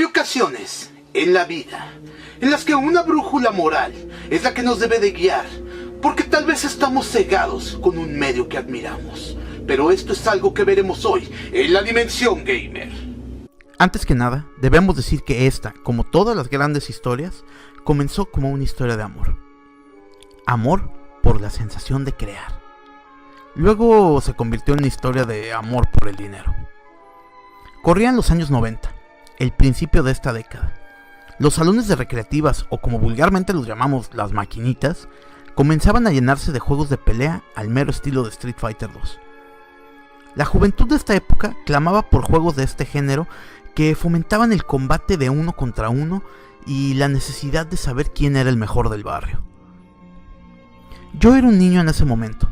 Hay ocasiones en la vida en las que una brújula moral es la que nos debe de guiar, porque tal vez estamos cegados con un medio que admiramos. Pero esto es algo que veremos hoy en la Dimensión Gamer. Antes que nada, debemos decir que esta, como todas las grandes historias, comenzó como una historia de amor. Amor por la sensación de crear. Luego se convirtió en una historia de amor por el dinero. Corrían los años 90, el principio de esta década. Los salones de recreativas, o como vulgarmente los llamamos las maquinitas, comenzaban a llenarse de juegos de pelea al mero estilo de Street Fighter 2. La juventud de esta época clamaba por juegos de este género que fomentaban el combate de uno contra uno y la necesidad de saber quién era el mejor del barrio. Yo era un niño en ese momento.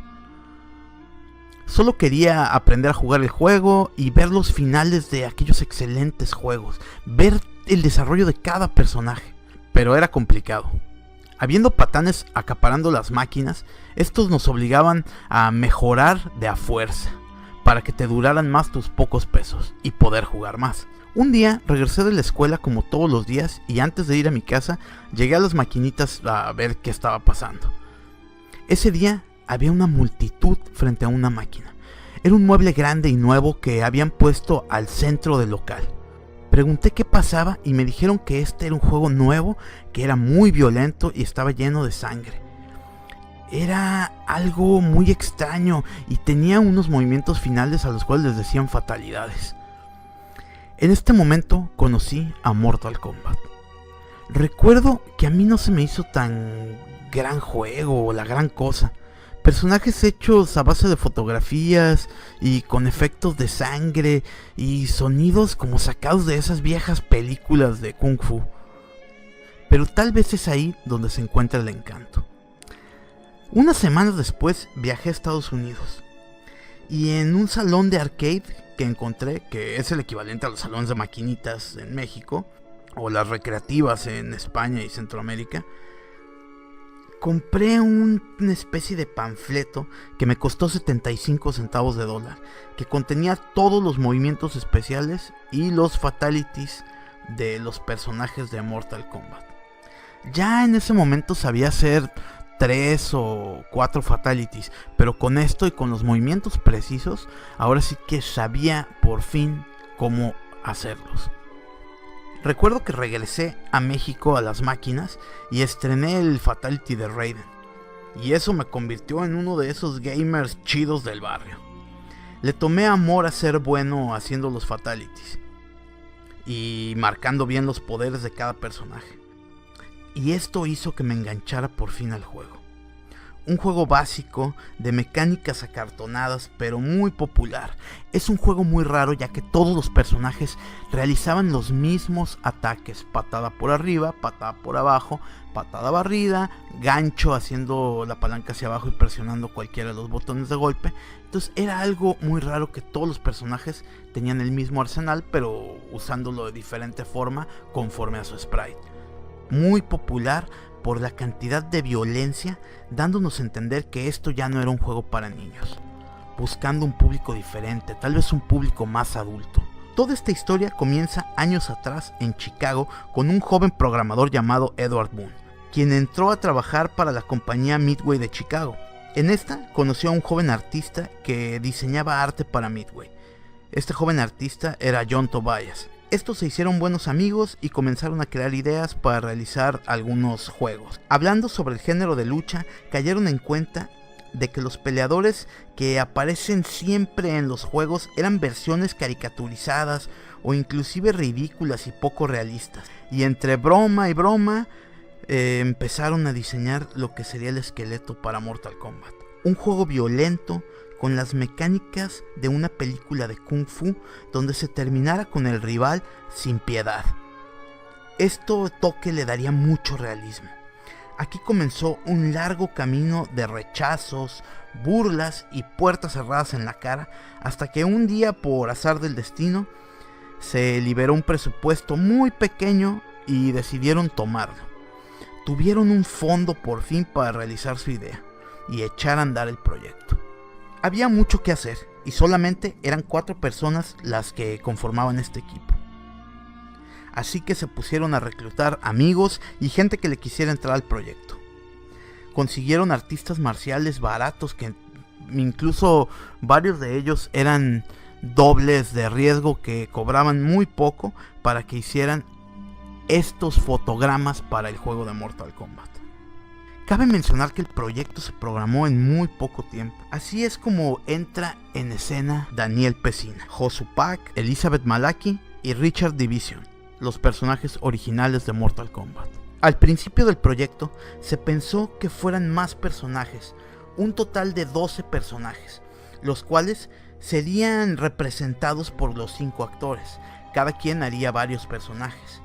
Solo quería aprender a jugar el juego y ver los finales de aquellos excelentes juegos, ver el desarrollo de cada personaje, pero era complicado. Habiendo patanes acaparando las máquinas, estos nos obligaban a mejorar de a fuerza, para que te duraran más tus pocos pesos y poder jugar más. Un día regresé de la escuela como todos los días y antes de ir a mi casa llegué a las maquinitas a ver qué estaba pasando. Ese día había una multitud frente a una máquina. Era un mueble grande y nuevo que habían puesto al centro del local. Pregunté qué pasaba y me dijeron que este era un juego nuevo, que era muy violento y estaba lleno de sangre. Era algo muy extraño y tenía unos movimientos finales a los cuales les decían fatalidades. En este momento conocí a Mortal Kombat. Recuerdo que a mí no se me hizo tan gran juego o la gran cosa. Personajes hechos a base de fotografías y con efectos de sangre y sonidos como sacados de esas viejas películas de Kung Fu. Pero tal vez es ahí donde se encuentra el encanto. Unas semanas después viajé a Estados Unidos y en un salón de arcade que encontré, que es el equivalente a los salones de maquinitas en México o las recreativas en España y Centroamérica, compré una especie de panfleto que me costó 75 centavos de dólar, que contenía todos los movimientos especiales y los fatalities de los personajes de Mortal Kombat. Ya en ese momento sabía hacer 3 o 4 fatalities, pero con esto y con los movimientos precisos, ahora sí que sabía por fin cómo hacerlos. Recuerdo que regresé a México a las máquinas y estrené el Fatality de Raiden. Y eso me convirtió en uno de esos gamers chidos del barrio. Le tomé amor a ser bueno haciendo los fatalities y marcando bien los poderes de cada personaje. Y esto hizo que me enganchara por fin al juego. Un juego básico, de mecánicas acartonadas, pero muy popular. Es un juego muy raro ya que todos los personajes realizaban los mismos ataques. Patada por arriba, patada por abajo, patada barrida, gancho haciendo la palanca hacia abajo y presionando cualquiera de los botones de golpe. Entonces era algo muy raro que todos los personajes tenían el mismo arsenal, pero usándolo de diferente forma conforme a su sprite. Muy popular por la cantidad de violencia, dándonos a entender que esto ya no era un juego para niños, buscando un público diferente, tal vez un público más adulto. Toda esta historia comienza años atrás en Chicago con un joven programador llamado Edward Boone, quien entró a trabajar para la compañía Midway de Chicago. En esta conoció a un joven artista que diseñaba arte para Midway. Este joven artista era John Tobias. Estos se hicieron buenos amigos y comenzaron a crear ideas para realizar algunos juegos. Hablando sobre el género de lucha, cayeron en cuenta de que los peleadores que aparecen siempre en los juegos eran versiones caricaturizadas o inclusive ridículas y poco realistas. Y entre broma y broma empezaron a diseñar lo que sería el esqueleto para Mortal Kombat. Un juego violento, con las mecánicas de una película de Kung Fu, donde se terminara con el rival sin piedad. Esto toque le daría mucho realismo. Aquí comenzó un largo camino de rechazos, burlas y puertas cerradas en la cara, hasta que un día, por azar del destino, se liberó un presupuesto muy pequeño y decidieron tomarlo. Tuvieron un fondo por fin para realizar su idea y echar a andar el proyecto. Había mucho que hacer y solamente eran 4 personas las que conformaban este equipo. así que se pusieron a reclutar amigos y gente que le quisiera entrar al proyecto. Consiguieron artistas marciales baratos que incluso varios de ellos eran dobles de riesgo que cobraban muy poco para que hicieran estos fotogramas para el juego de Mortal Kombat. Cabe mencionar que el proyecto se programó en muy poco tiempo. Así es como entra en escena Daniel Pesina, Josu Pak, Elizabeth Malaki y Richard Division, los personajes originales de Mortal Kombat. Al principio del proyecto se pensó que fueran más personajes, un total de 12 personajes, los cuales serían representados por los 5 actores. Cada quien haría varios personajes,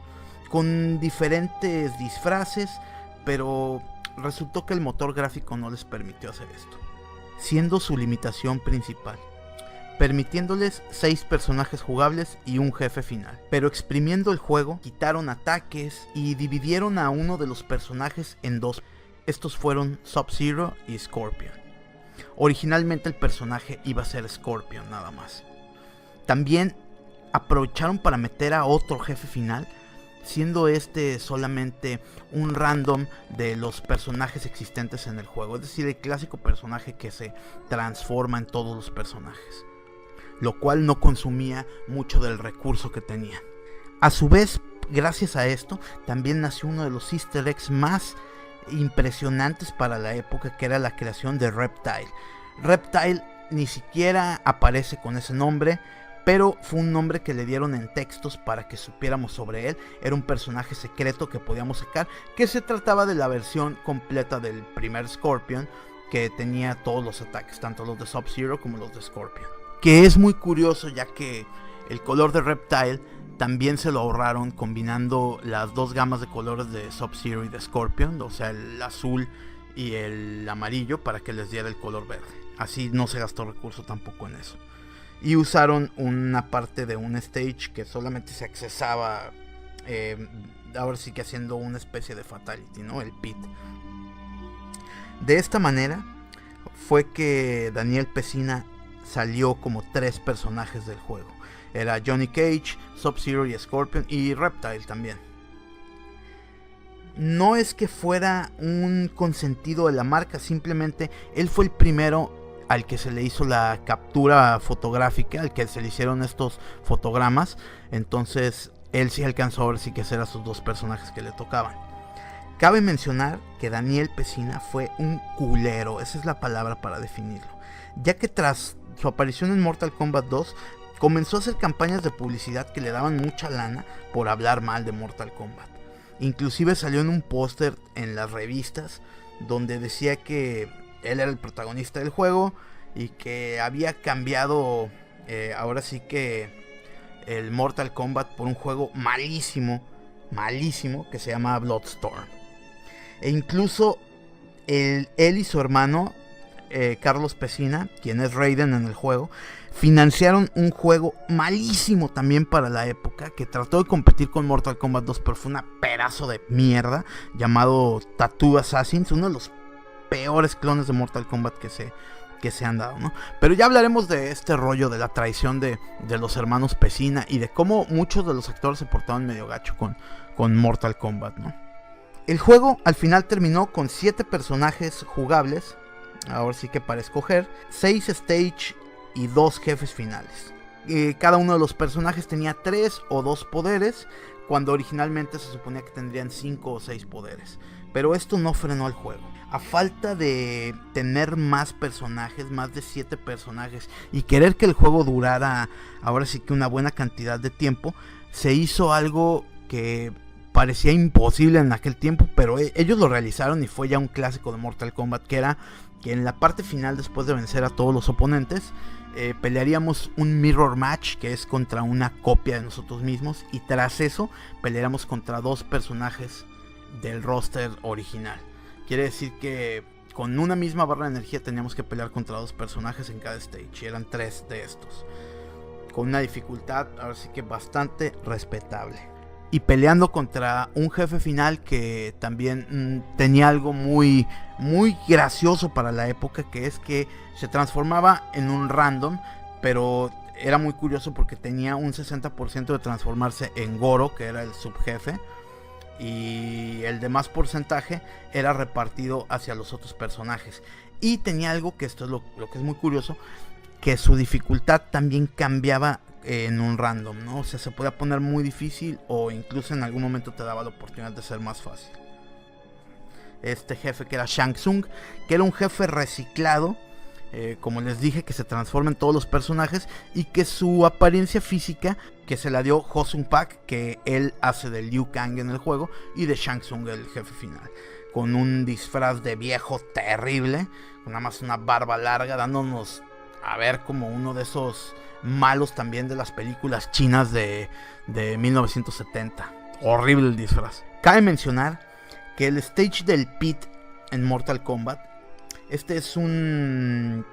con diferentes disfraces, pero resultó que el motor gráfico no les permitió hacer esto, siendo su limitación principal, permitiéndoles 6 personajes jugables y un jefe final. Pero exprimiendo el juego, quitaron ataques y dividieron a uno de los personajes en 2. Estos fueron Sub-Zero y Scorpion. Originalmente el personaje iba a ser Scorpion nada más. También aprovecharon para meter a otro jefe final, siendo este solamente un random de los personajes existentes en el juego, es decir, el clásico personaje que se transforma en todos los personajes, lo cual no consumía mucho del recurso que tenían. A su vez, gracias a esto, también nació uno de los easter eggs más impresionantes para la época, que era la creación de Reptile. Reptile ni siquiera aparece con ese nombre, pero fue un nombre que le dieron en textos para que supiéramos sobre él. Era un personaje secreto que podíamos sacar, que se trataba de la versión completa del primer Scorpion, que tenía todos los ataques, tanto los de Sub-Zero como los de Scorpion. Que es muy curioso, ya que el color de Reptile también se lo ahorraron combinando las 2 gamas de colores de Sub-Zero y de Scorpion, o sea, el azul y el amarillo, para que les diera el color verde. Así no se gastó recurso tampoco en eso. Y usaron una parte de un stage que solamente se accesaba, ahora sí que haciendo una especie de fatality, ¿no? El pit. De esta manera fue que Daniel Pesina salió como 3 personajes del juego. Era Johnny Cage, Sub-Zero y Scorpion, y Reptile también. No es que fuera un consentido de la marca, simplemente él fue el primero al que se le hizo la captura fotográfica, al que se le hicieron estos fotogramas. Entonces él sí alcanzó a ver si que ser a sus 2 personajes que le tocaban. Cabe mencionar que Daniel Pesina fue un culero, esa es la palabra para definirlo, ya que tras su aparición en Mortal Kombat 2 comenzó a hacer campañas de publicidad que le daban mucha lana por hablar mal de Mortal Kombat. Inclusive salió en un póster en las revistas donde decía que él era el protagonista del juego y que había cambiado ahora sí que el Mortal Kombat por un juego malísimo que se llama Bloodstorm. E incluso él y su hermano Carlos Pesina, quien es Raiden en el juego, financiaron un juego malísimo también para la época, que trató de competir con Mortal Kombat 2, pero fue una pedazo de mierda, llamado Tattoo Assassins, uno de los peores clones de Mortal Kombat que se han dado, ¿no? Pero ya hablaremos de este rollo de la traición de los hermanos Pesina y de cómo muchos de los actores se portaban medio gacho con Mortal Kombat, ¿no? El juego al final terminó con 7 personajes jugables, ahora sí que para escoger, 6 stage y 2 jefes finales. Cada uno de los personajes tenía 3 o 2 poderes, cuando originalmente se suponía que tendrían 5 o 6 poderes. Pero esto no frenó el juego. A falta de tener más personajes, más de 7 personajes, y querer que el juego durara ahora sí que una buena cantidad de tiempo, se hizo algo que parecía imposible en aquel tiempo, pero ellos lo realizaron y fue ya un clásico de Mortal Kombat, que era que en la parte final, después de vencer a todos los oponentes, pelearíamos un mirror match, que es contra una copia de nosotros mismos, y tras eso pelearíamos contra 2 personajes del roster original. Quiere decir que con una misma barra de energía teníamos que pelear contra 2 personajes en cada stage, y eran 3 de estos, con una dificultad ahora sí que bastante respetable. Y peleando contra un jefe final que también tenía algo muy gracioso para la época, que es que se transformaba en un random, pero era muy curioso porque tenía un 60% de transformarse en Goro, que era el subjefe, y el demás porcentaje era repartido hacia los otros personajes. Y tenía algo que esto es lo que es muy curioso, que su dificultad también cambiaba en un random, ¿no? O sea, se podía poner muy difícil o incluso en algún momento te daba la oportunidad de ser más fácil. Este jefe, que era Shang Tsung, que era un jefe reciclado, como les dije, que se transforma en todos los personajes, y que su apariencia física, que se la dio Ho Sung Pak, que él hace de Liu Kang en el juego, y de Shang Tsung, el jefe final, con un disfraz de viejo terrible, con nada más una barba larga, dándonos a ver como uno de esos malos también de las películas chinas de 1970. Horrible el disfraz. Cabe mencionar que el stage del pit en Mortal Kombat, este es un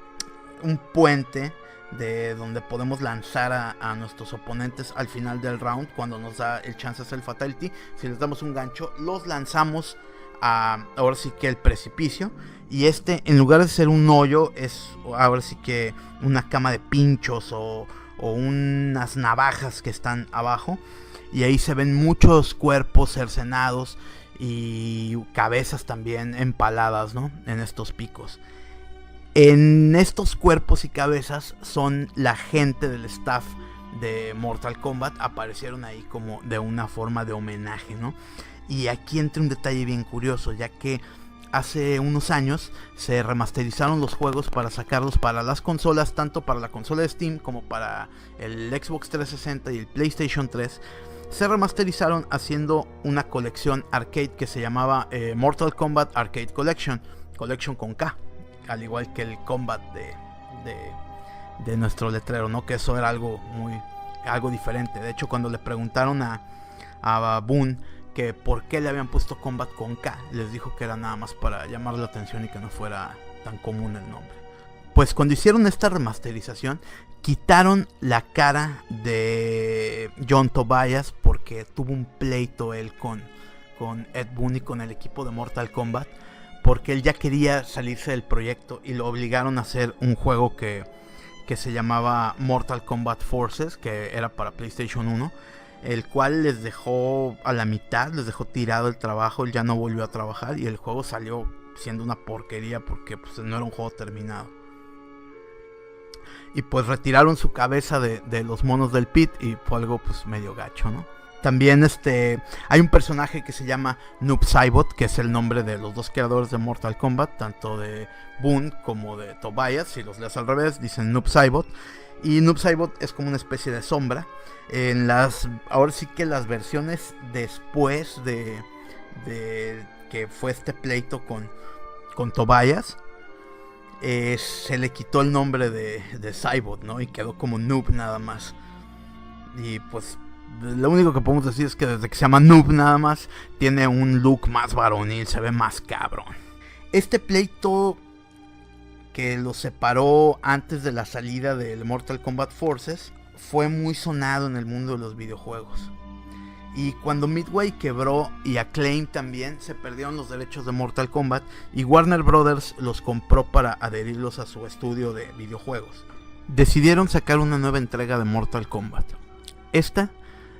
puente de donde podemos lanzar a nuestros oponentes al final del round, cuando nos da el chance de hacer el fatality. Si les damos un gancho, los lanzamos ahora sí que el precipicio, y este, en lugar de ser un hoyo, es ahora sí que una cama de pinchos o unas navajas que están abajo, y ahí se ven muchos cuerpos cercenados y cabezas también empaladas, ¿no?, en estos picos. En estos cuerpos y cabezas son la gente del staff de Mortal Kombat, aparecieron ahí como de una forma de homenaje, ¿no? Y aquí entra un detalle bien curioso, ya que hace unos años se remasterizaron los juegos para sacarlos para las consolas, tanto para la consola de Steam como para el Xbox 360 y el PlayStation 3. Se remasterizaron haciendo una colección arcade que se llamaba Mortal Kombat Arcade Collection con K, al igual que el Kombat de nuestro letrero, ¿no? Que eso era algo diferente. De hecho, cuando le preguntaron a Boone que por qué le habían puesto Kombat con K, les dijo que era nada más para llamar la atención y que no fuera tan común el nombre. Pues cuando hicieron esta remasterización, quitaron la cara de John Tobias porque tuvo un pleito él con Ed Boon y con el equipo de Mortal Kombat, porque él ya quería salirse del proyecto y lo obligaron a hacer un juego que se llamaba Mortal Kombat Forces, que era para PlayStation 1, el cual les dejó a la mitad, les dejó tirado el trabajo. Él ya no volvió a trabajar y el juego salió siendo una porquería porque pues, no era un juego terminado. Y pues retiraron su cabeza de los monos del pit y fue algo pues medio gacho, ¿no? También hay un personaje que se llama Noob Saibot, que es el nombre de los dos creadores de Mortal Kombat, tanto de Boone como de Tobias. Si los lees al revés, dicen Noob Saibot. Y Noob Saibot es como una especie de sombra. Ahora sí que las versiones después de que fue este pleito con Tobias, se le quitó el nombre de Saibot, ¿no? Y quedó como Noob nada más. Y pues lo único que podemos decir es que desde que se llama Noob nada más, tiene un look más varonil, se ve más cabrón. Este pleito que lo separó antes de la salida del Mortal Kombat Forces fue muy sonado en el mundo de los videojuegos. Y cuando Midway quebró y Acclaim también, se perdieron los derechos de Mortal Kombat y Warner Brothers los compró para adherirlos a su estudio de videojuegos. Decidieron sacar una nueva entrega de Mortal Kombat. Esta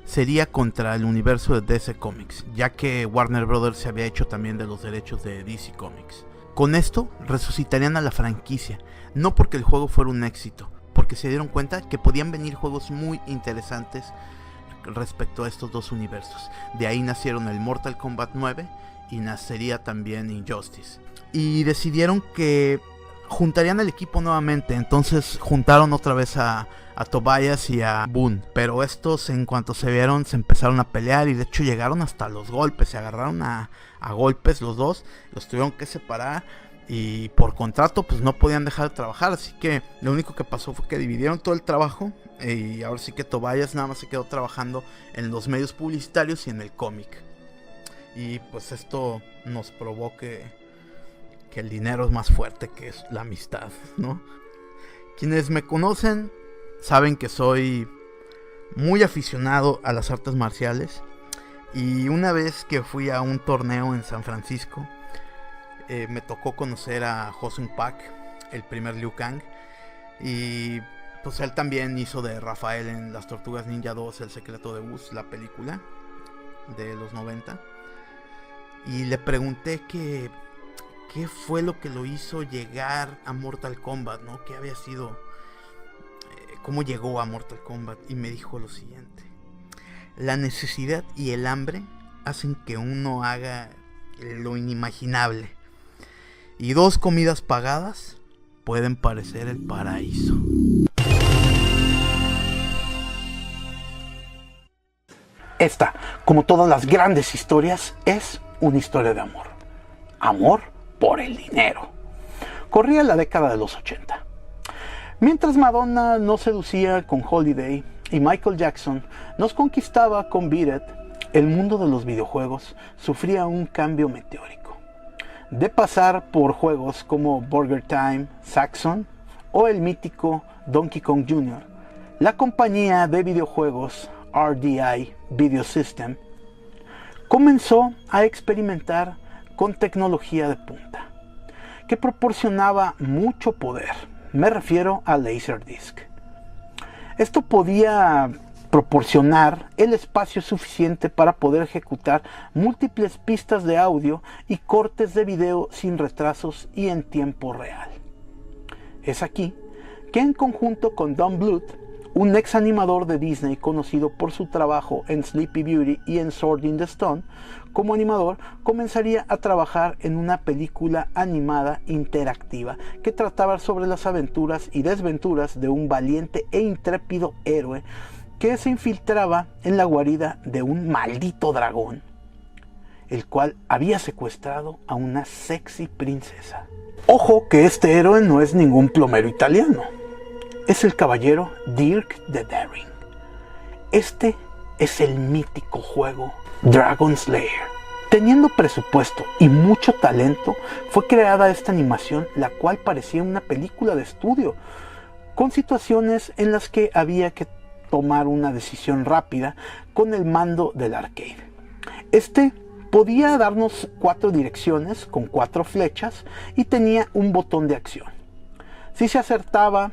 sería contra el universo de DC Comics, ya que Warner Brothers se había hecho también de los derechos de DC Comics. Con esto resucitarían a la franquicia, no porque el juego fuera un éxito, porque se dieron cuenta que podían venir juegos muy interesantes respecto a estos dos universos. De ahí nacieron el Mortal Kombat 9 y nacería también Injustice. Y decidieron que juntarían el equipo nuevamente, entonces juntaron otra vez a Tobias y a Boone, pero estos en cuanto se vieron se empezaron a pelear y de hecho llegaron hasta los golpes, se agarraron a golpes los dos, los tuvieron que separar y por contrato pues no podían dejar de trabajar, así que lo único que pasó fue que dividieron todo el trabajo y ahora sí que Tobias nada más se quedó trabajando en los medios publicitarios y en el cómic. Y pues esto nos probó que el dinero es más fuerte que es la amistad, ¿no? Quienes me conocen saben que soy muy aficionado a las artes marciales. Y una vez que fui a un torneo en San Francisco, me tocó conocer a Ho Sung Pak, el primer Liu Kang. Y pues él también hizo de Rafael en Las Tortugas Ninja 2, El Secreto de Buzz, la película de los 90. Y le pregunté qué fue lo que lo hizo llegar a Mortal Kombat, ¿no? ¿Qué había sido? ¿Cómo llegó a Mortal Kombat? Y me dijo lo siguiente: la necesidad y el hambre hacen que uno haga lo inimaginable. Y 2 comidas pagadas pueden parecer el paraíso. Esta, como todas las grandes historias, es una historia de amor. Amor por el dinero. Corría la década de los 80. Mientras Madonna nos seducía con Holiday y Michael Jackson nos conquistaba con Beat It, el mundo de los videojuegos sufría un cambio meteórico. De pasar por juegos como Burger Time, Saxon o el mítico Donkey Kong Jr., la compañía de videojuegos RDI Video System comenzó a experimentar con tecnología de punta, que proporcionaba mucho poder. Me refiero a Laserdisc. Esto podía proporcionar el espacio suficiente para poder ejecutar múltiples pistas de audio y cortes de video sin retrasos y en tiempo real. Es aquí que, en conjunto con Don Bluth, un ex animador de Disney conocido por su trabajo en Sleepy Beauty y en Sword in the Stone, como animador comenzaría a trabajar en una película animada interactiva que trataba sobre las aventuras y desventuras de un valiente e intrépido héroe que se infiltraba en la guarida de un maldito dragón, el cual había secuestrado a una sexy princesa. Ojo que este héroe no es ningún plomero italiano, es el caballero Dirk the Daring. Este es el mítico juego Dragon Slayer. Teniendo presupuesto y mucho talento, fue creada esta animación, la cual parecía una película de estudio, con situaciones en las que había que tomar una decisión rápida con el mando del arcade. Este podía darnos 4 direcciones con 4 flechas y tenía un botón de acción. Si se acertaba,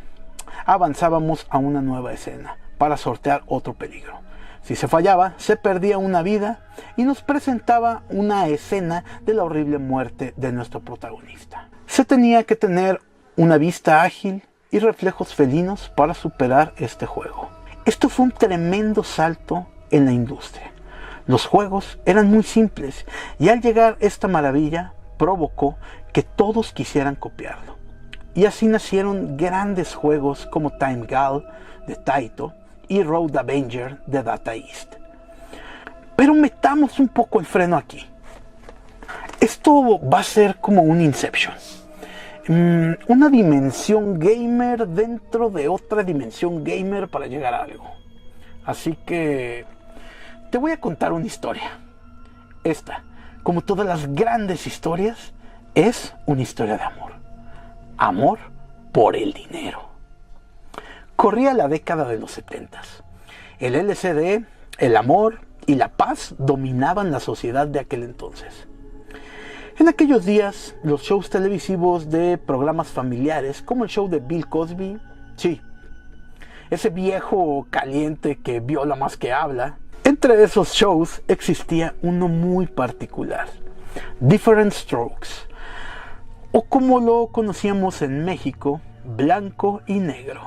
avanzábamos a una nueva escena para sortear otro peligro. Si se fallaba, se perdía una vida y nos presentaba una escena de la horrible muerte de nuestro protagonista. Se tenía que tener una vista ágil y reflejos felinos para superar este juego. Esto fue un tremendo salto en la industria. Los juegos eran muy simples y al llegar esta maravilla provocó que todos quisieran copiarlo. Y así nacieron grandes juegos como Time Gal de Taito y Road Avenger de Data East. Pero metamos un poco el freno aquí. Esto va a ser como un Inception. Una dimensión gamer dentro de otra dimensión gamer para llegar a algo. Así que te voy a contar una historia. Esta, como todas las grandes historias, es una historia de amor. Amor por el dinero. Corría la década de los 70s. El LCD, el amor y la paz dominaban la sociedad de aquel entonces. En aquellos días, los shows televisivos de programas familiares, como el show de Bill Cosby, sí, ese viejo caliente que viola más que habla, entre esos shows existía uno muy particular, Different Strokes, o como lo conocíamos en México, Blanco y Negro.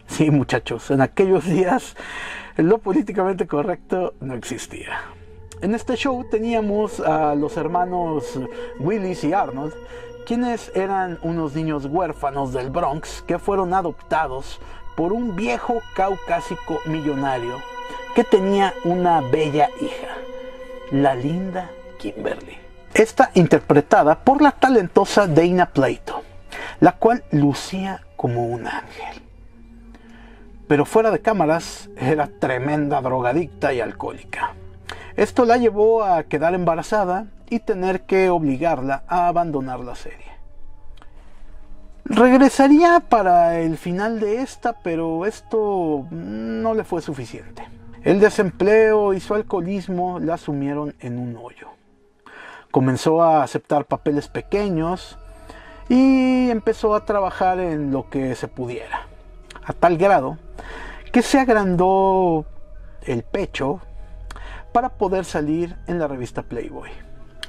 Sí, muchachos, en aquellos días lo políticamente correcto no existía. En este show teníamos a los hermanos Willis y Arnold, quienes eran unos niños huérfanos del Bronx que fueron adoptados por un viejo caucásico millonario que tenía una bella hija, la linda Kimberly. Esta interpretada por la talentosa Dana Plato, la cual lucía como un ángel. Pero fuera de cámaras era tremenda drogadicta y alcohólica. Esto la llevó a quedar embarazada y tener que obligarla a abandonar la serie. Regresaría para el final de esta, pero esto no le fue suficiente. El desempleo y su alcoholismo la sumieron en un hoyo. Comenzó a aceptar papeles pequeños y empezó a trabajar en lo que se pudiera. a tal grado que se agrandó el pecho para poder salir en la revista Playboy,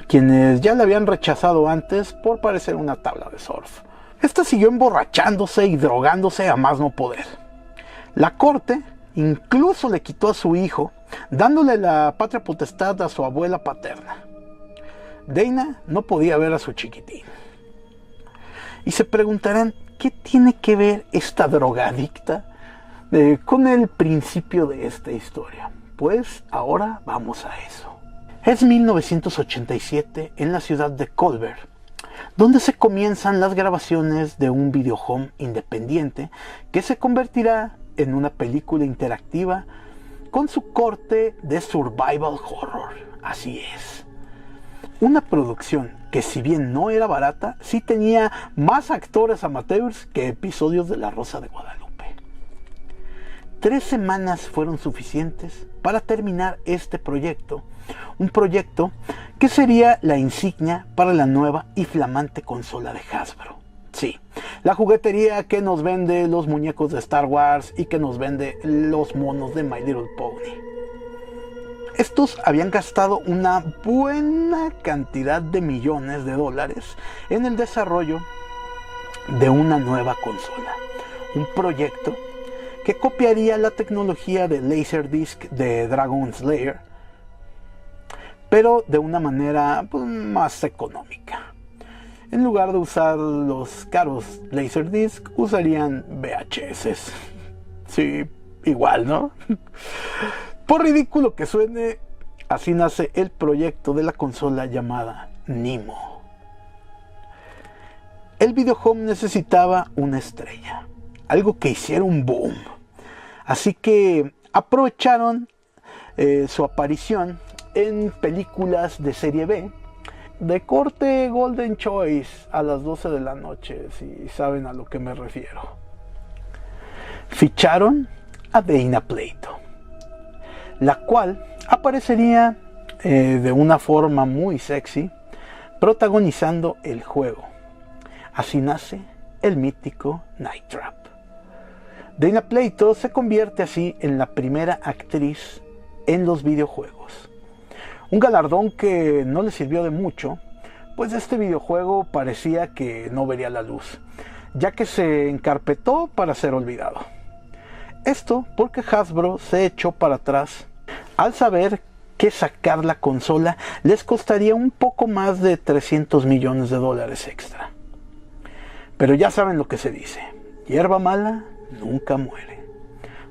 quienes ya la habían rechazado antes por parecer una tabla de surf. Esta siguió emborrachándose y drogándose a más no poder. La corte incluso le quitó a su hijo, dándole la patria potestad a su abuela paterna. Dana no podía ver a su chiquitín. Y se preguntarán, ¿qué tiene que ver esta drogadicta con el principio de esta historia? Pues ahora vamos a eso. Es 1987 en la ciudad de Culver, donde se comienzan las grabaciones de un videohome independiente que se convertirá en una película interactiva con su corte de survival horror. Así es. Una producción que, si bien no era barata, sí tenía más actores amateurs que episodios de La Rosa de Guadalupe. 3 semanas fueron suficientes para terminar este proyecto, un proyecto que sería la insignia para la nueva y flamante consola de Hasbro. Sí, la juguetería que nos vende los muñecos de Star Wars y que nos vende los monos de My Little Pony. Estos habían gastado una buena cantidad de millones de dólares en el desarrollo de una nueva consola. Un proyecto que copiaría la tecnología de Laserdisc de Dragon Slayer, pero de una manera más económica. En lugar de usar los caros Laserdisc, usarían VHS. Sí, igual, ¿no? Por ridículo que suene, así nace el proyecto de la consola llamada Nemo. El videohome necesitaba una estrella, algo que hiciera un boom. Así que aprovecharon su aparición en películas de serie B, de corte Golden Choice a las 12 de la noche, si saben a lo que me refiero. Ficharon a Dana Plato, la cual aparecería de una forma muy sexy, protagonizando el juego. Así nace el mítico Night Trap. Dana Plato se convierte así en la primera actriz en los videojuegos. Un galardón que no le sirvió de mucho, pues este videojuego parecía que no vería la luz, ya que se encarpetó para ser olvidado. Esto porque Hasbro se echó para atrás al saber que sacar la consola les costaría un poco más de $300 millones extra. Pero ya saben lo que se dice: hierba mala nunca muere.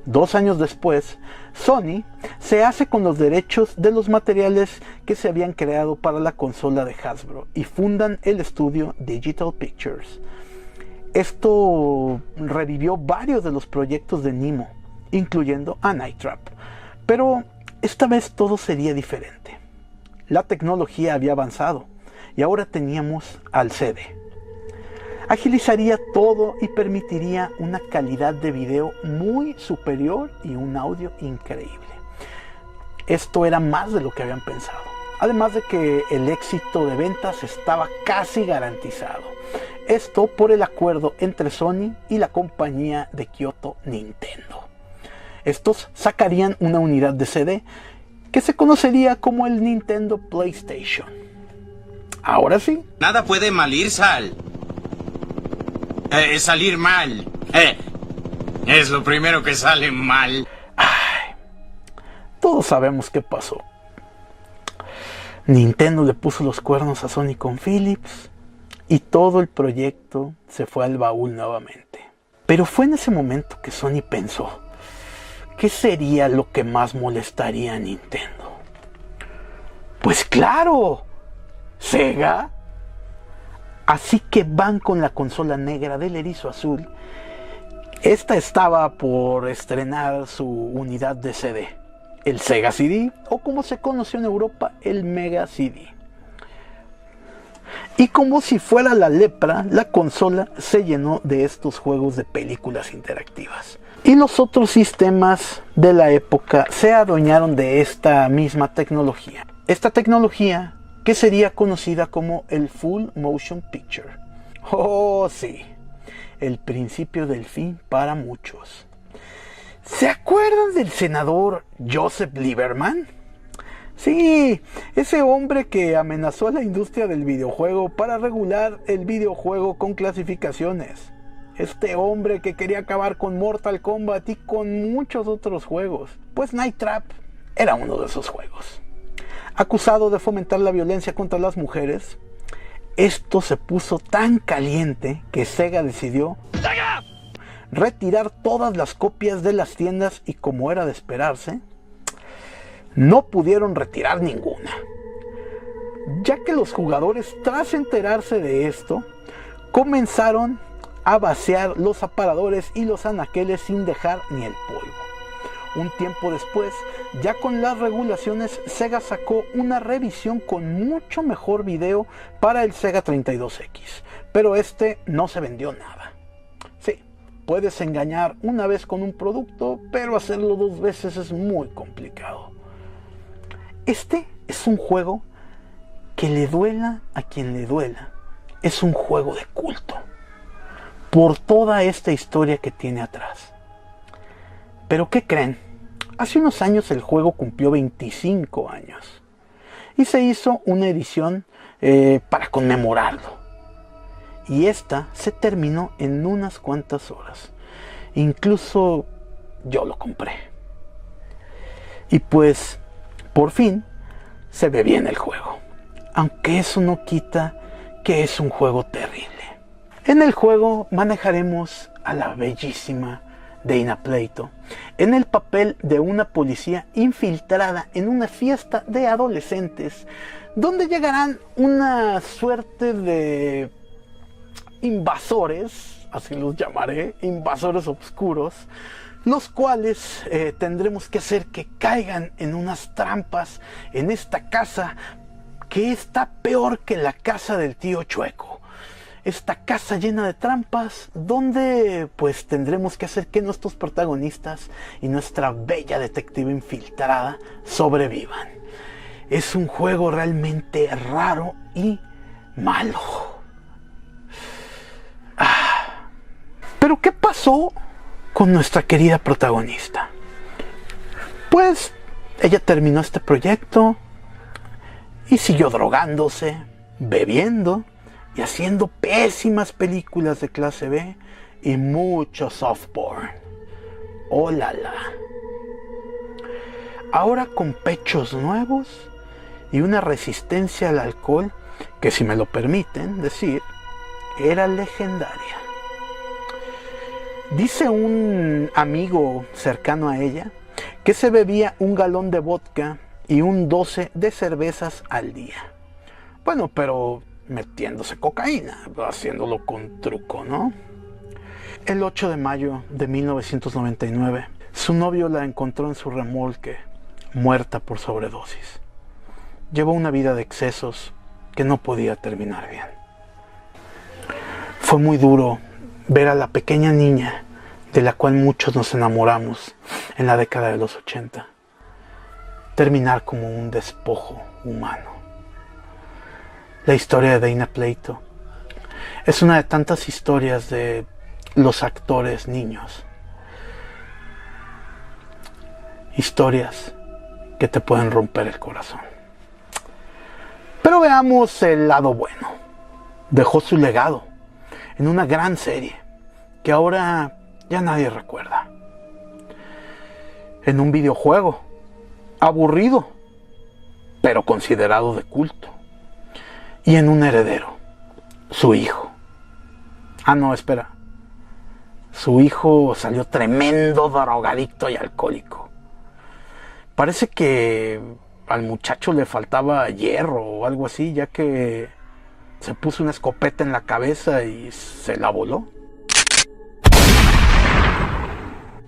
2 años después, Sony se hace con los derechos de los materiales que se habían creado para la consola de Hasbro y fundan el estudio Digital Pictures. Esto revivió varios de los proyectos de Nemo, incluyendo a Night Trap, pero esta vez todo sería diferente. La tecnología había avanzado y ahora teníamos al CD. Agilizaría todo y permitiría una calidad de video muy superior y un audio increíble. Esto era más de lo que habían pensado. Además de que el éxito de ventas estaba casi garantizado. Esto por el acuerdo entre Sony y la compañía de Kyoto Nintendo. Estos sacarían una unidad de CD que se conocería como el Nintendo PlayStation. Ahora sí. Nada puede salir mal. Es lo primero que sale mal. Ay, todos sabemos qué pasó. Nintendo le puso los cuernos a Sony con Philips y todo el proyecto se fue al baúl nuevamente. Pero fue en ese momento que Sony pensó: ¿qué sería lo que más molestaría a Nintendo? Pues claro, Sega. Así que van con la consola negra del erizo azul. Esta estaba por estrenar su unidad de CD, el Sega CD, o como se conoció en Europa, el Mega CD. Y como si fuera la lepra, la consola se llenó de estos juegos de películas interactivas. Y los otros sistemas de la época se adueñaron de esta misma tecnología. Esta tecnología que sería conocida como el Full Motion Picture. Oh, sí. el principio del fin para muchos. ¿Se acuerdan del senador Joseph Lieberman? Sí, ese hombre que amenazó a la industria del videojuego para regular el videojuego con clasificaciones. Este hombre que quería acabar con Mortal Kombat y con muchos otros juegos. Pues Night Trap era uno de esos juegos. Acusado de fomentar la violencia contra las mujeres, esto se puso tan caliente que Sega decidió retirar todas las copias de las tiendas y, como era de esperarse, no pudieron retirar ninguna, ya que los jugadores, tras enterarse de esto, comenzaron a vaciar los aparadores y los anaqueles sin dejar ni el polvo. Un tiempo después, ya con las regulaciones, Sega sacó una revisión con mucho mejor video para el Sega 32X, pero este no se vendió nada. Sí, puedes engañar una vez con un producto, pero hacerlo 2 veces es muy complicado. Este es un juego que, le duela a quien le duela, es un juego de culto, por toda esta historia que tiene atrás. Pero ¿qué creen? Hace unos años el juego cumplió 25 años y se hizo una edición para conmemorarlo. Y esta se terminó en unas cuantas horas. Incluso yo lo compré. Y pues, por fin, se ve bien el juego. Aunque eso no quita que es un juego terrible. En el juego manejaremos a la bellísima Dana Plato en el papel de una policía infiltrada en una fiesta de adolescentes, donde llegarán una suerte de invasores, así los llamaré, invasores oscuros, los cuales tendremos que hacer que caigan en unas trampas en esta casa que está peor que la casa del tío Chueco. Esta casa llena de trampas donde pues tendremos que hacer que nuestros protagonistas y nuestra bella detective infiltrada sobrevivan. Es un juego realmente raro y malo. Pero ¿qué pasó con nuestra querida protagonista? Pues ella terminó este proyecto y siguió drogándose, bebiendo y haciendo pésimas películas de clase B y mucho soft porn. ¡Oh, la, la! Ahora con pechos nuevos y una resistencia al alcohol que, si me lo permiten decir, era legendaria. Dice un amigo cercano a ella que se bebía 1 galón de vodka y un 12 de cervezas al día. Bueno, pero metiéndose cocaína, haciéndolo con truco, ¿no? El 8 de mayo de 1999, su novio la encontró en su remolque, muerta por sobredosis. Llevó una vida de excesos que no podía terminar bien. Fue muy duro ver a la pequeña niña de la cual muchos nos enamoramos en la década de los 80 terminar como un despojo humano. La historia de Dana Plato es una de tantas historias de los actores niños. Historias que te pueden romper el corazón. Pero veamos el lado bueno. Dejó su legado en una gran serie que ahora ya nadie recuerda. En un videojuego aburrido, pero considerado de culto. Y en un heredero, su hijo. No, espera. Su hijo salió tremendo drogadicto y alcohólico. Parece que al muchacho le faltaba hierro o algo así, ya que se puso una escopeta en la cabeza y se la voló.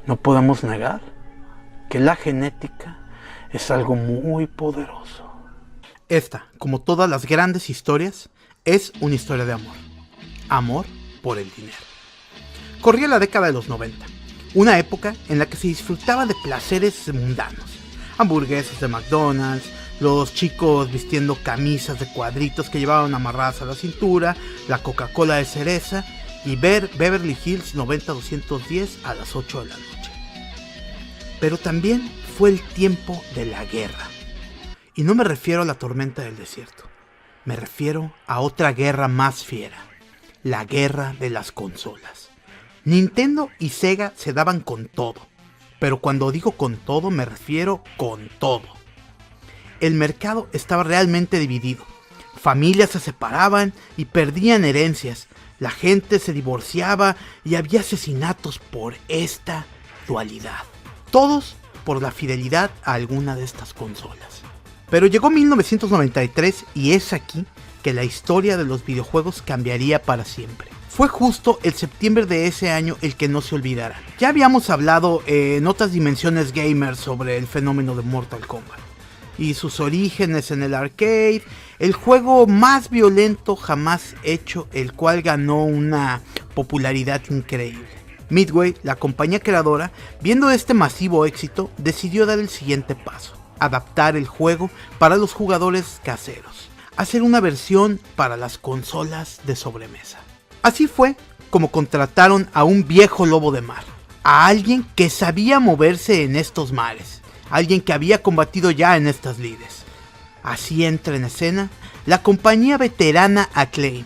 No podemos negar que la genética es algo muy poderoso. Esta, como todas las grandes historias, es una historia de amor. Amor por el dinero. Corría la década de los 90, una época en la que se disfrutaba de placeres mundanos. Hamburguesas de McDonald's, los chicos vistiendo camisas de cuadritos que llevaban amarradas a la cintura, la Coca-Cola de cereza y ver Beverly Hills 90210 a las 8 de la noche. Pero también fue el tiempo de la guerra. Y no me refiero a la tormenta del desierto. Me refiero a otra guerra más fiera. La guerra de las consolas. Nintendo y Sega se daban con todo. Pero cuando digo con todo, me refiero con todo. El mercado estaba realmente dividido. Familias se separaban y perdían herencias. La gente se divorciaba y había asesinatos por esta dualidad. Todos por la fidelidad a alguna de estas consolas. Pero llegó 1993 y es aquí que la historia de los videojuegos cambiaría para siempre. Fue justo el septiembre de ese año el que no se olvidará. Ya habíamos hablado en otras dimensiones gamers sobre el fenómeno de Mortal Kombat y sus orígenes en el arcade, el juego más violento jamás hecho, el cual ganó una popularidad increíble. Midway, la compañía creadora, viendo este masivo éxito, decidió dar el siguiente paso: adaptar el juego para los jugadores caseros, hacer una versión para las consolas de sobremesa. Así fue como contrataron a un viejo lobo de mar, a alguien que sabía moverse en estos mares, alguien que había combatido ya en estas lides. Así entra en escena la compañía veterana Acclaim.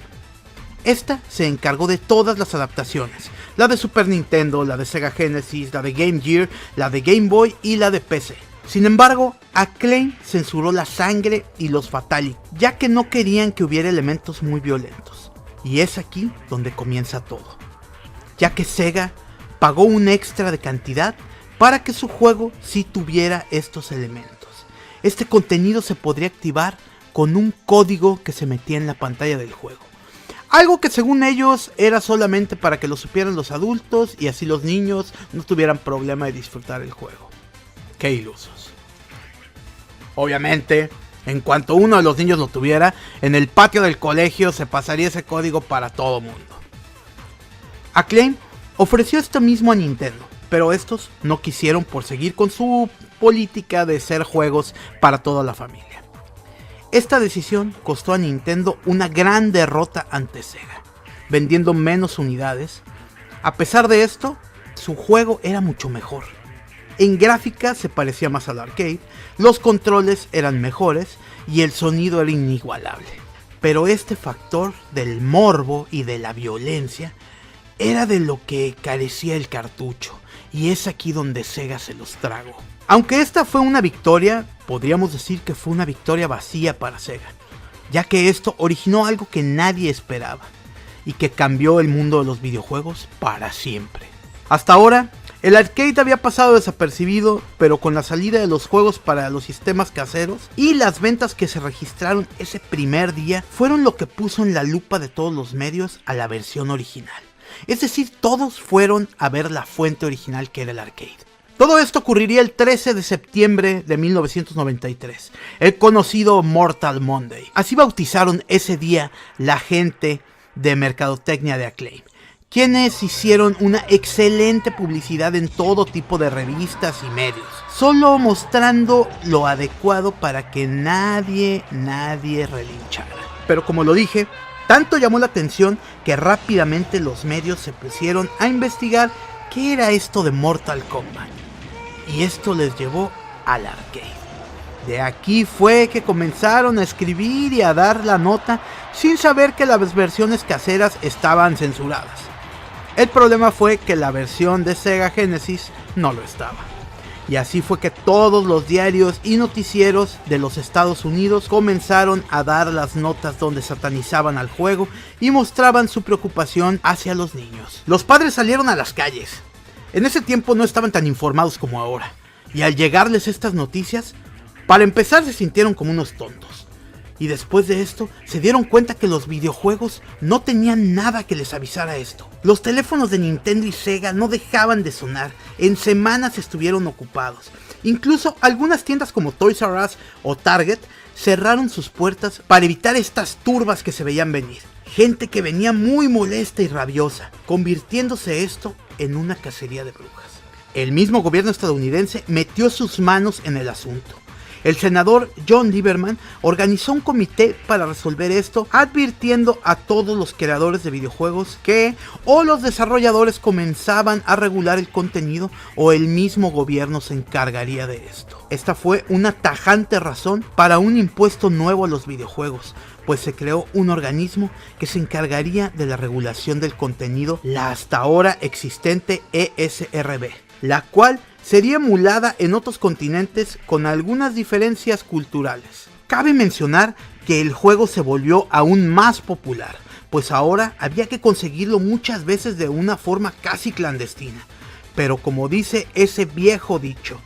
Esta se encargó de todas las adaptaciones, la de Super Nintendo, la de Sega Genesis, la de Game Gear, la de Game Boy y la de PC. Sin embargo, Acclaim censuró la sangre y los fatalities, ya que no querían que hubiera elementos muy violentos. Y es aquí donde comienza todo, ya que Sega pagó un extra de cantidad para que su juego sí tuviera estos elementos. Este contenido se podría activar con un código que se metía en la pantalla del juego. Algo que según ellos era solamente para que lo supieran los adultos y así los niños no tuvieran problema de disfrutar el juego. ¡Qué ilusos! Obviamente, en cuanto uno de los niños lo tuviera, en el patio del colegio se pasaría ese código para todo mundo. Acclaim ofreció esto mismo a Nintendo, pero estos no quisieron por seguir con su política de ser juegos para toda la familia. Esta decisión costó a Nintendo una gran derrota ante Sega, vendiendo menos unidades. A pesar de esto, su juego era mucho mejor. En gráfica se parecía más al arcade, los controles eran mejores y el sonido era inigualable. Pero este factor del morbo y de la violencia era de lo que carecía el cartucho, y es aquí donde Sega se los tragó. Aunque esta fue una victoria, podríamos decir que fue una victoria vacía para Sega, ya que esto originó algo que nadie esperaba y que cambió el mundo de los videojuegos para siempre. Hasta ahora, el arcade había pasado desapercibido, pero con la salida de los juegos para los sistemas caseros y las ventas que se registraron ese primer día fueron lo que puso en la lupa de todos los medios a la versión original. Es decir, todos fueron a ver la fuente original que era el arcade. Todo esto ocurriría el 13 de septiembre de 1993, el conocido Mortal Monday. Así bautizaron ese día la gente de mercadotecnia de Acclaim, quienes hicieron una excelente publicidad en todo tipo de revistas y medios, solo mostrando lo adecuado para que nadie relinchara. Pero como lo dije, tanto llamó la atención que rápidamente los medios se pusieron a investigar qué era esto de Mortal Kombat. Y esto les llevó al arcade. De aquí fue que comenzaron a escribir y a dar la nota sin saber que las versiones caseras estaban censuradas. El problema fue que la versión de Sega Genesis no lo estaba. Y así fue que todos los diarios y noticieros de los Estados Unidos comenzaron a dar las notas donde satanizaban al juego y mostraban su preocupación hacia los niños. Los padres salieron a las calles. En ese tiempo no estaban tan informados como ahora, y al llegarles estas noticias, para empezar se sintieron como unos tontos. Y después de esto, se dieron cuenta que los videojuegos no tenían nada que les avisara esto. Los teléfonos de Nintendo y Sega no dejaban de sonar, en semanas estuvieron ocupados. Incluso algunas tiendas como Toys R Us o Target cerraron sus puertas para evitar estas turbas que se veían venir. Gente que venía muy molesta y rabiosa, convirtiéndose esto en una cacería de brujas. El mismo gobierno estadounidense metió sus manos en el asunto. El senador John Lieberman organizó un comité para resolver esto, advirtiendo a todos los creadores de videojuegos que o los desarrolladores comenzaban a regular el contenido o el mismo gobierno se encargaría de esto. Esta fue una tajante razón para un impuesto nuevo a los videojuegos, pues se creó un organismo que se encargaría de la regulación del contenido, la hasta ahora existente ESRB, la cual sería emulada en otros continentes con algunas diferencias culturales. Cabe mencionar que el juego se volvió aún más popular, pues ahora había que conseguirlo muchas veces de una forma casi clandestina. Pero como dice ese viejo dicho,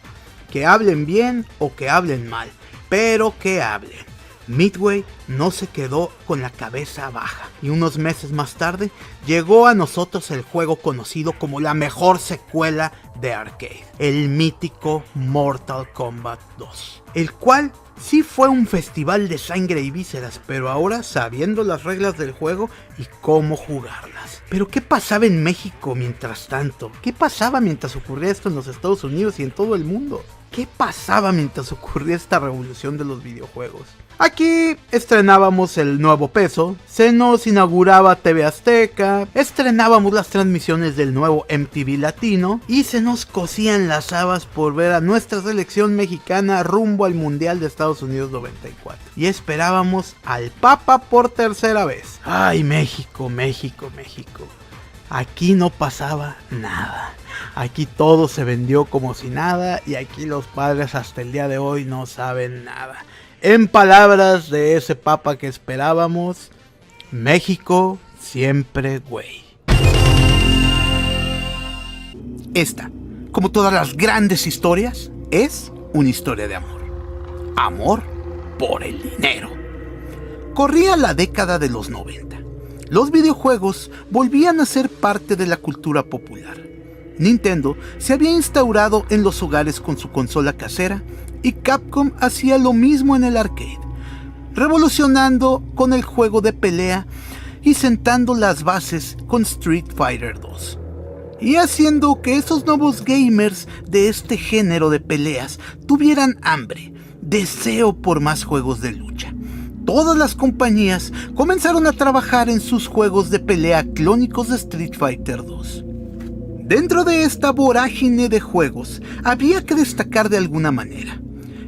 que hablen bien o que hablen mal, pero que hablen. Midway no se quedó con la cabeza baja y unos meses más tarde llegó a nosotros el juego conocido como la mejor secuela de arcade, el mítico Mortal Kombat 2, el cual sí fue un festival de sangre y vísceras, pero ahora sabiendo las reglas del juego y cómo jugarlas. Pero ¿qué pasaba en México mientras tanto? ¿Qué pasaba mientras ocurría esto en los Estados Unidos y en todo el mundo? ¿Qué pasaba mientras ocurría esta revolución de los videojuegos? Aquí estrenábamos el nuevo peso, se nos inauguraba TV Azteca, estrenábamos las transmisiones del nuevo MTV Latino y se nos cosían las habas por ver a nuestra selección mexicana rumbo al Mundial de Estados Unidos 94. Y esperábamos al Papa por tercera vez. ¡Ay, México, México, México! Aquí no pasaba nada. Aquí todo se vendió como si nada y aquí los padres hasta el día de hoy no saben nada. En palabras de ese papa que esperábamos, México siempre güey. Esta, como todas las grandes historias, es una historia de amor. Amor por el dinero. Corría la década de los 90. Los videojuegos volvían a ser parte de la cultura popular. Nintendo se había instaurado en los hogares con su consola casera y Capcom hacía lo mismo en el arcade, revolucionando con el juego de pelea y sentando las bases con Street Fighter 2. Y haciendo que esos nuevos gamers de este género de peleas tuvieran hambre, deseo por más juegos de lucha. Todas las compañías comenzaron a trabajar en sus juegos de pelea clónicos de Street Fighter 2. Dentro de esta vorágine de juegos había que destacar de alguna manera,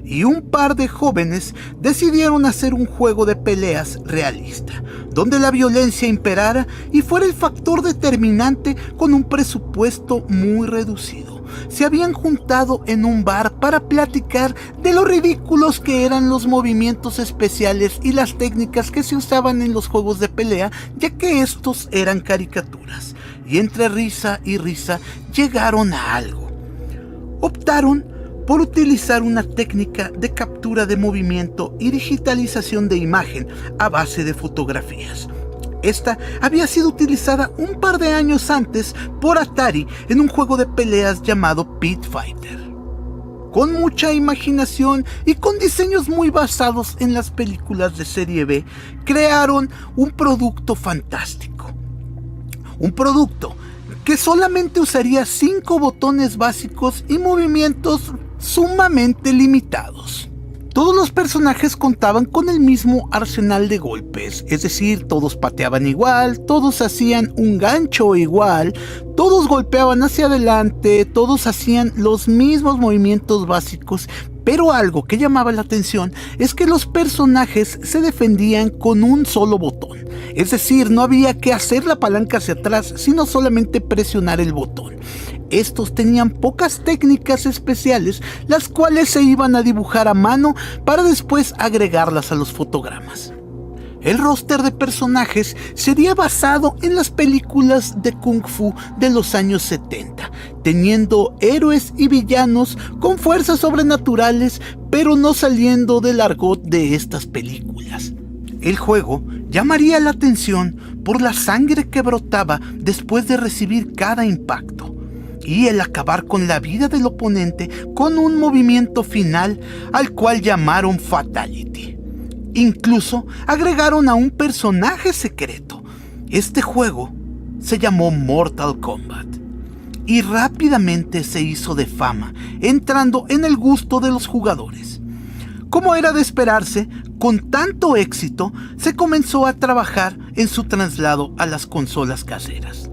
y un par de jóvenes decidieron hacer un juego de peleas realista, donde la violencia imperara y fuera el factor determinante con un presupuesto muy reducido. Se habían juntado en un bar para platicar de lo ridículos que eran los movimientos especiales y las técnicas que se usaban en los juegos de pelea, ya que estos eran caricaturas, y entre risa y risa llegaron a algo. Optaron por utilizar una técnica de captura de movimiento y digitalización de imagen a base de fotografías. Esta había sido utilizada un par de años antes por Atari en un juego de peleas llamado Pit Fighter. Con mucha imaginación y con diseños muy basados en las películas de serie B, crearon un producto fantástico. Un producto que solamente usaría 5 botones básicos y movimientos sumamente limitados. Todos los personajes contaban con el mismo arsenal de golpes, es decir, todos pateaban igual, todos hacían un gancho igual, todos golpeaban hacia adelante, todos hacían los mismos movimientos básicos, pero algo que llamaba la atención es que los personajes se defendían con un solo botón, es decir, no había que hacer la palanca hacia atrás, sino solamente presionar el botón. Estos tenían pocas técnicas especiales, las cuales se iban a dibujar a mano para después agregarlas a los fotogramas. El roster de personajes sería basado en las películas de Kung Fu de los años 70, teniendo héroes y villanos con fuerzas sobrenaturales, pero no saliendo del argot de estas películas. El juego llamaría la atención por la sangre que brotaba después de recibir cada impacto, y el acabar con la vida del oponente con un movimiento final al cual llamaron Fatality. Incluso agregaron a un personaje secreto. Este juego se llamó Mortal Kombat y rápidamente se hizo de fama, entrando en el gusto de los jugadores. Como era de esperarse, con tanto éxito, se comenzó a trabajar en su traslado a las consolas caseras,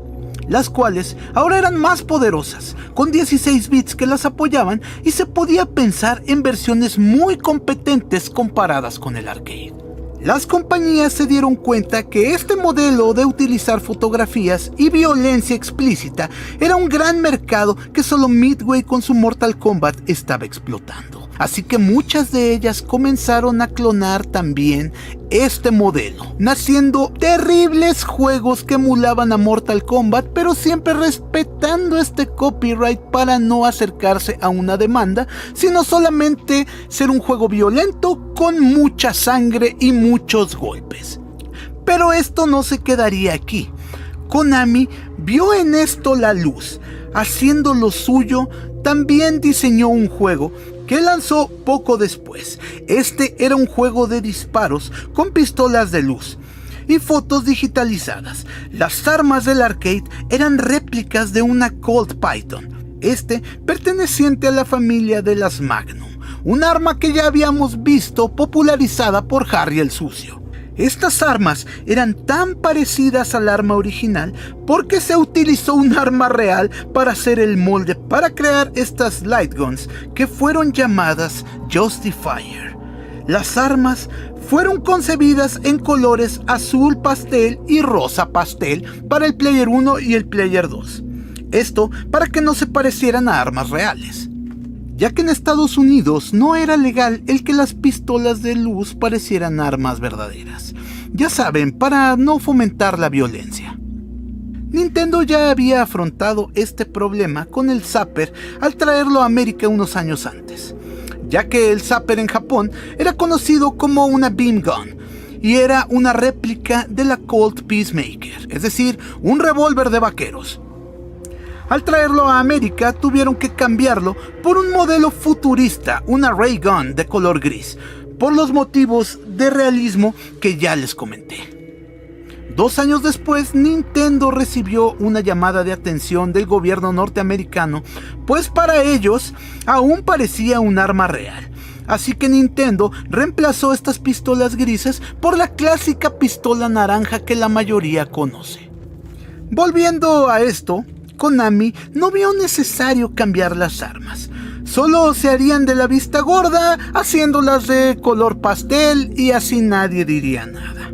las cuales ahora eran más poderosas, con 16 bits que las apoyaban, y se podía pensar en versiones muy competentes comparadas con el arcade. Las compañías se dieron cuenta que este modelo de utilizar fotografías y violencia explícita era un gran mercado que solo Midway con su Mortal Kombat estaba explotando. Así que muchas de ellas comenzaron a clonar también este modelo, naciendo terribles juegos que emulaban a Mortal Kombat, pero siempre respetando este copyright para no acercarse a una demanda, sino solamente ser un juego violento con mucha sangre y muchos golpes. Pero esto no se quedaría aquí. Konami vio en esto la luz. Haciendo lo suyo, también diseñó un juego que lanzó poco después. Este era un juego de disparos con pistolas de luz y fotos digitalizadas. Las armas del arcade eran réplicas de una Colt Python, perteneciente a la familia de las Magnum, un arma que ya habíamos visto popularizada por Harry el Sucio. Estas armas eran tan parecidas al arma original porque se utilizó un arma real para hacer el molde para crear estas light guns que fueron llamadas Justifier. Las armas fueron concebidas en colores azul pastel y rosa pastel para el Player 1 y el Player 2. Esto para que no se parecieran a armas reales, ya que en Estados Unidos no era legal el que las pistolas de luz parecieran armas verdaderas. Ya saben, para no fomentar la violencia. Nintendo ya había afrontado este problema con el Zapper al traerlo a América unos años antes, ya que el Zapper en Japón era conocido como una Beam Gun y era una réplica de la Colt Peacemaker, es decir, un revólver de vaqueros. Al traerlo a América tuvieron que cambiarlo por un modelo futurista, una Ray Gun de color gris, por los motivos de realismo que ya les comenté. 2 años después, Nintendo recibió una llamada de atención del gobierno norteamericano, pues para ellos aún parecía un arma real. Así que Nintendo reemplazó estas pistolas grises por la clásica pistola naranja que la mayoría conoce. Volviendo a esto, Konami no vio necesario cambiar las armas. Solo se harían de la vista gorda, haciéndolas de color pastel y así nadie diría nada.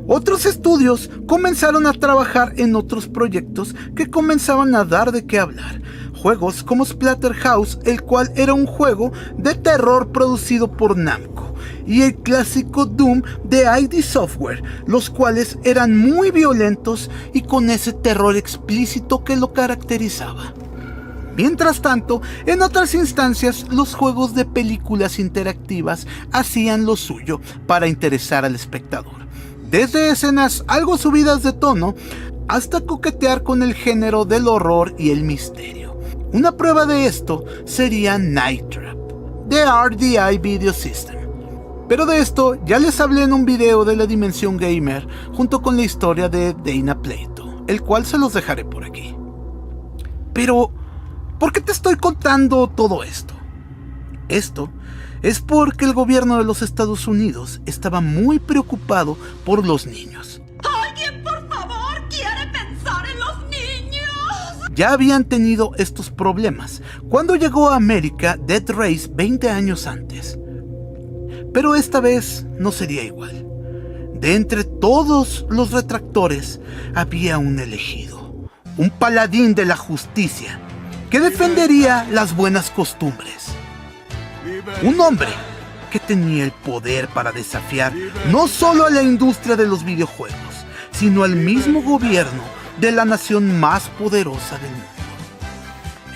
Otros estudios comenzaron a trabajar en otros proyectos que comenzaban a dar de qué hablar. Juegos como Splatterhouse, el cual era un juego de terror producido por Namco, y el clásico Doom de ID Software, los cuales eran muy violentos y con ese terror explícito que lo caracterizaba. Mientras tanto, en otras instancias, los juegos de películas interactivas hacían lo suyo para interesar al espectador, desde escenas algo subidas de tono hasta coquetear con el género del horror y el misterio. Una prueba de esto sería Night Trap, de RDI Video System. Pero de esto ya les hablé en un video de la Dimensión Gamer junto con la historia de Dana Plato, el cual se los dejaré por aquí. Pero, ¿por qué te estoy contando todo esto? Esto es porque el gobierno de los Estados Unidos estaba muy preocupado por los niños. ¡Alguien, por favor, quiere pensar en los niños! Ya habían tenido estos problemas cuando llegó a América Dead Race 20 años antes. Pero esta vez no sería igual. De entre todos los retractores había un elegido, un paladín de la justicia que defendería las buenas costumbres. Un hombre que tenía el poder para desafiar no solo a la industria de los videojuegos, sino al mismo gobierno de la nación más poderosa del mundo.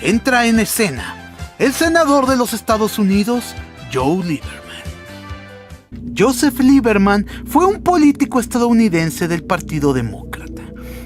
Entra en escena el senador de los Estados Unidos, Joe Lieberman. Joseph Lieberman fue un político estadounidense del Partido Demócrata,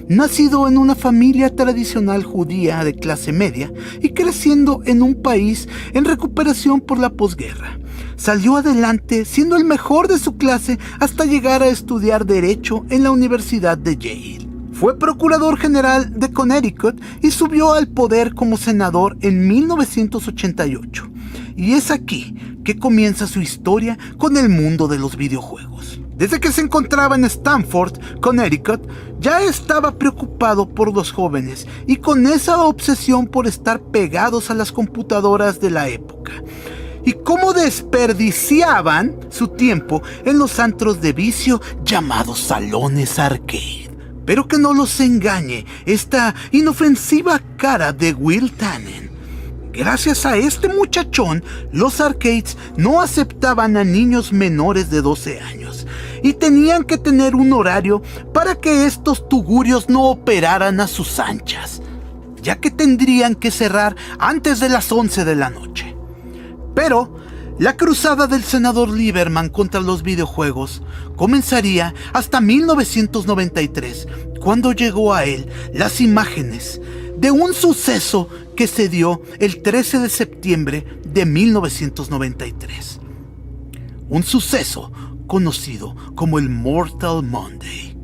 nacido en una familia tradicional judía de clase media y creciendo en un país en recuperación por la posguerra. Salió adelante siendo el mejor de su clase hasta llegar a estudiar Derecho en la Universidad de Yale. Fue procurador general de Connecticut y subió al poder como senador en 1988. Y es aquí, que comienza su historia con el mundo de los videojuegos. Desde que se encontraba en Stamford, Connecticut, ya estaba preocupado por los jóvenes y con esa obsesión por estar pegados a las computadoras de la época. Y cómo desperdiciaban su tiempo en los antros de vicio llamados salones arcade. Pero que no los engañe esta inofensiva cara de Will Tannen. Gracias a este muchachón, los arcades no aceptaban a niños menores de 12 años y tenían que tener un horario para que estos tugurios no operaran a sus anchas, ya que tendrían que cerrar antes de las 11 de la noche. Pero la cruzada del senador Lieberman contra los videojuegos comenzaría hasta 1993, cuando llegó a él las imágenes de un suceso que se dio el 13 de septiembre de 1993. Un suceso conocido como el Mortal Monday.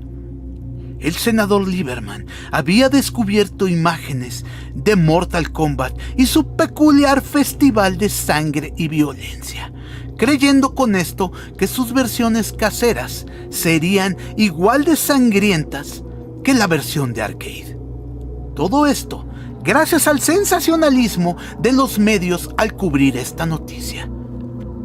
El senador Lieberman había descubierto imágenes de Mortal Kombat y su peculiar festival de sangre y violencia, creyendo con esto que sus versiones caseras serían igual de sangrientas que la versión de arcade. Todo esto gracias al sensacionalismo de los medios al cubrir esta noticia.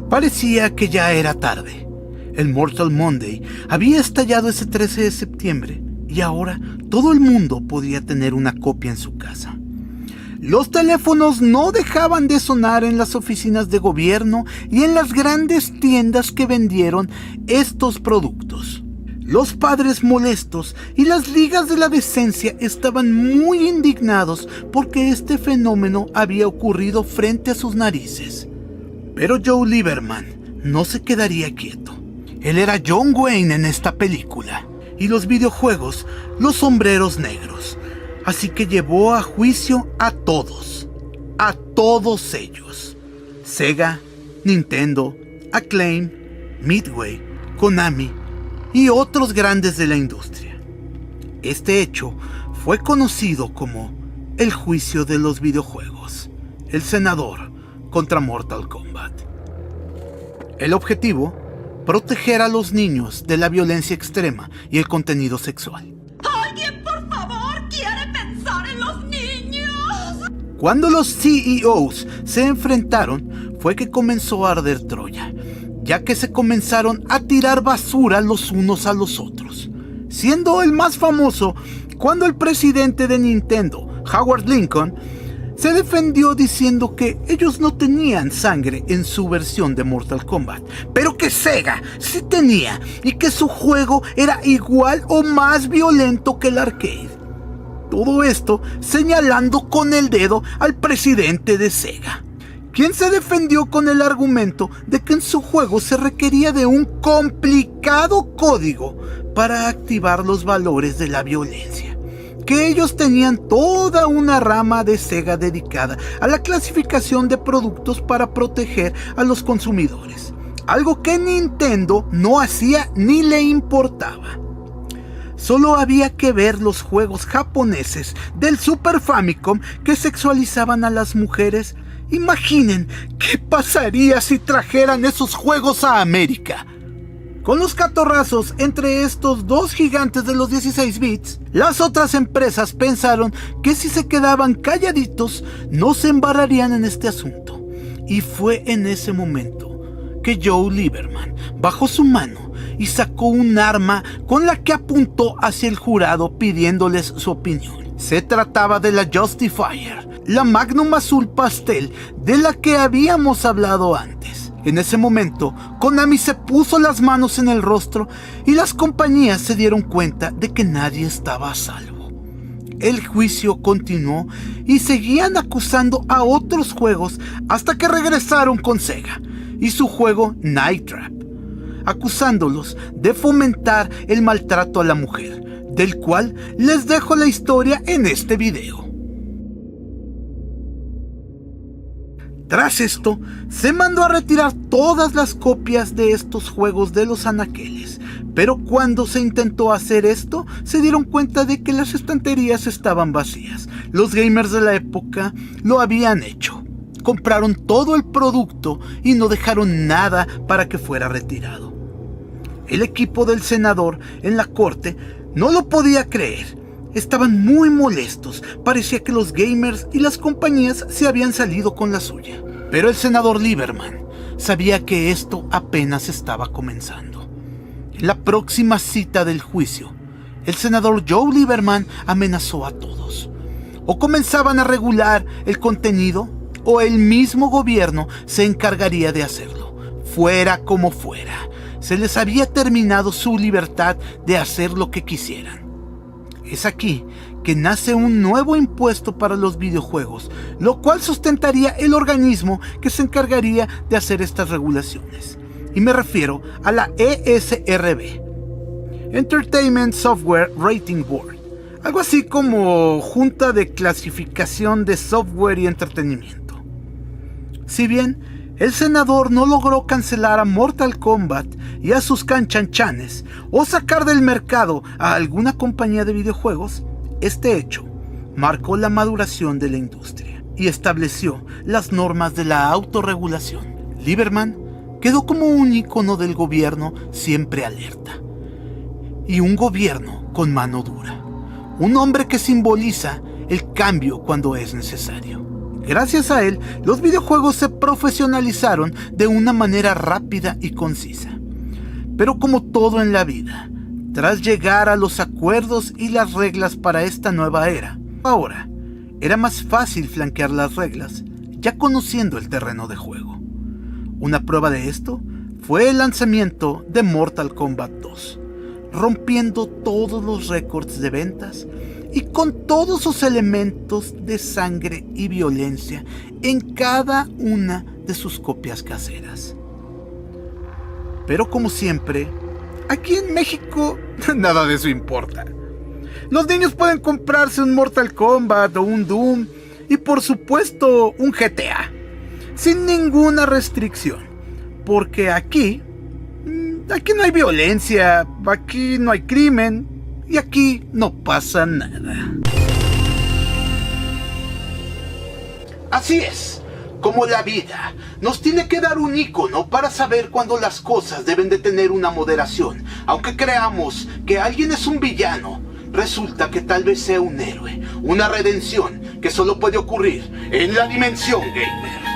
Parecía que ya era tarde. El Mortal Monday había estallado ese 13 de septiembre y ahora todo el mundo podía tener una copia en su casa. Los teléfonos no dejaban de sonar en las oficinas de gobierno y en las grandes tiendas que vendieron estos productos. Los padres molestos y las ligas de la decencia estaban muy indignados porque este fenómeno había ocurrido frente a sus narices. Pero Joe Lieberman no se quedaría quieto. Él era John Wayne en esta película y los videojuegos, los sombreros negros. Así que llevó a juicio a todos ellos. Sega, Nintendo, Acclaim, Midway, Konami y otros grandes de la industria. Este hecho fue conocido como el juicio de los videojuegos, el senador contra Mortal Kombat. El objetivo, proteger a los niños de la violencia extrema y el contenido sexual. ¡Alguien, por favor, quiere pensar en los niños! Cuando los CEOs se enfrentaron, fue que comenzó a arder Troya, ya que se comenzaron a tirar basura los unos a los otros, siendo el más famoso cuando el presidente de Nintendo, Howard Lincoln, se defendió diciendo que ellos no tenían sangre en su versión de Mortal Kombat, pero que Sega sí tenía y que su juego era igual o más violento que el arcade. Todo esto señalando con el dedo al presidente de Sega, quien se defendió con el argumento de que en su juego se requería de un complicado código para activar los valores de la violencia, que ellos tenían toda una rama de Sega dedicada a la clasificación de productos para proteger a los consumidores, algo que Nintendo no hacía ni le importaba. Solo había que ver los juegos japoneses del Super Famicom que sexualizaban a las mujeres. Imaginen qué pasaría si trajeran esos juegos a América. Con los catorrazos entre estos dos gigantes de los 16 bits, las otras empresas pensaron que si se quedaban calladitos no se embarrarían en este asunto. Y fue en ese momento que Joe Lieberman bajó su mano y sacó un arma con la que apuntó hacia el jurado pidiéndoles su opinión. Se trataba de la Justifier, la Magnum azul pastel de la que habíamos hablado antes. En ese momento, Konami se puso las manos en el rostro y las compañías se dieron cuenta de que nadie estaba a salvo. El juicio continuó y seguían acusando a otros juegos hasta que regresaron con Sega y su juego Night Trap, acusándolos de fomentar el maltrato a la mujer, del cual les dejo la historia en este video. Tras esto, se mandó a retirar todas las copias de estos juegos de los anaqueles, pero cuando se intentó hacer esto, se dieron cuenta de que las estanterías estaban vacías. Los gamers de la época lo habían hecho. compraron todo el producto y no dejaron nada para que fuera retirado. El equipo del senador en la corte no lo podía creer. Estaban muy molestos. Parecía que los gamers y las compañías se habían salido con la suya. Pero el senador Lieberman sabía que esto apenas estaba comenzando. En la próxima cita del juicio, el senador Joe Lieberman amenazó a todos. O comenzaban a regular el contenido, o el mismo gobierno se encargaría de hacerlo, fuera como fuera. Se les había terminado su libertad de hacer lo que quisieran. Es aquí que nace un nuevo impuesto para los videojuegos, lo cual sustentaría el organismo que se encargaría de hacer estas regulaciones. Y me refiero a la ESRB, Entertainment Software Rating Board, algo así como Junta de Clasificación de Software y Entretenimiento. Si bien el senador no logró cancelar a Mortal Kombat y a sus canchanchanes o sacar del mercado a alguna compañía de videojuegos, este hecho marcó la maduración de la industria y estableció las normas de la autorregulación. Lieberman quedó como un ícono del gobierno siempre alerta y un gobierno con mano dura, un hombre que simboliza el cambio cuando es necesario. Gracias a él, los videojuegos se profesionalizaron de una manera rápida y concisa. Pero como todo en la vida, tras llegar a los acuerdos y las reglas para esta nueva era, ahora era más fácil flanquear las reglas, ya conociendo el terreno de juego. Una prueba de esto fue el lanzamiento de Mortal Kombat 2, rompiendo todos los récords de ventas y con todos sus elementos de sangre y violencia en cada una de sus copias caseras. Pero como siempre, aquí en México nada de eso importa. Los niños pueden comprarse un Mortal Kombat o un Doom y por supuesto un GTA, sin ninguna restricción, porque aquí no hay violencia, aquí no hay crimen y aquí no pasa nada. Así es, como la vida nos tiene que dar un icono para saber cuándo las cosas deben de tener una moderación. Aunque creamos que alguien es un villano, resulta que tal vez sea un héroe, una redención que solo puede ocurrir en la dimensión gamer.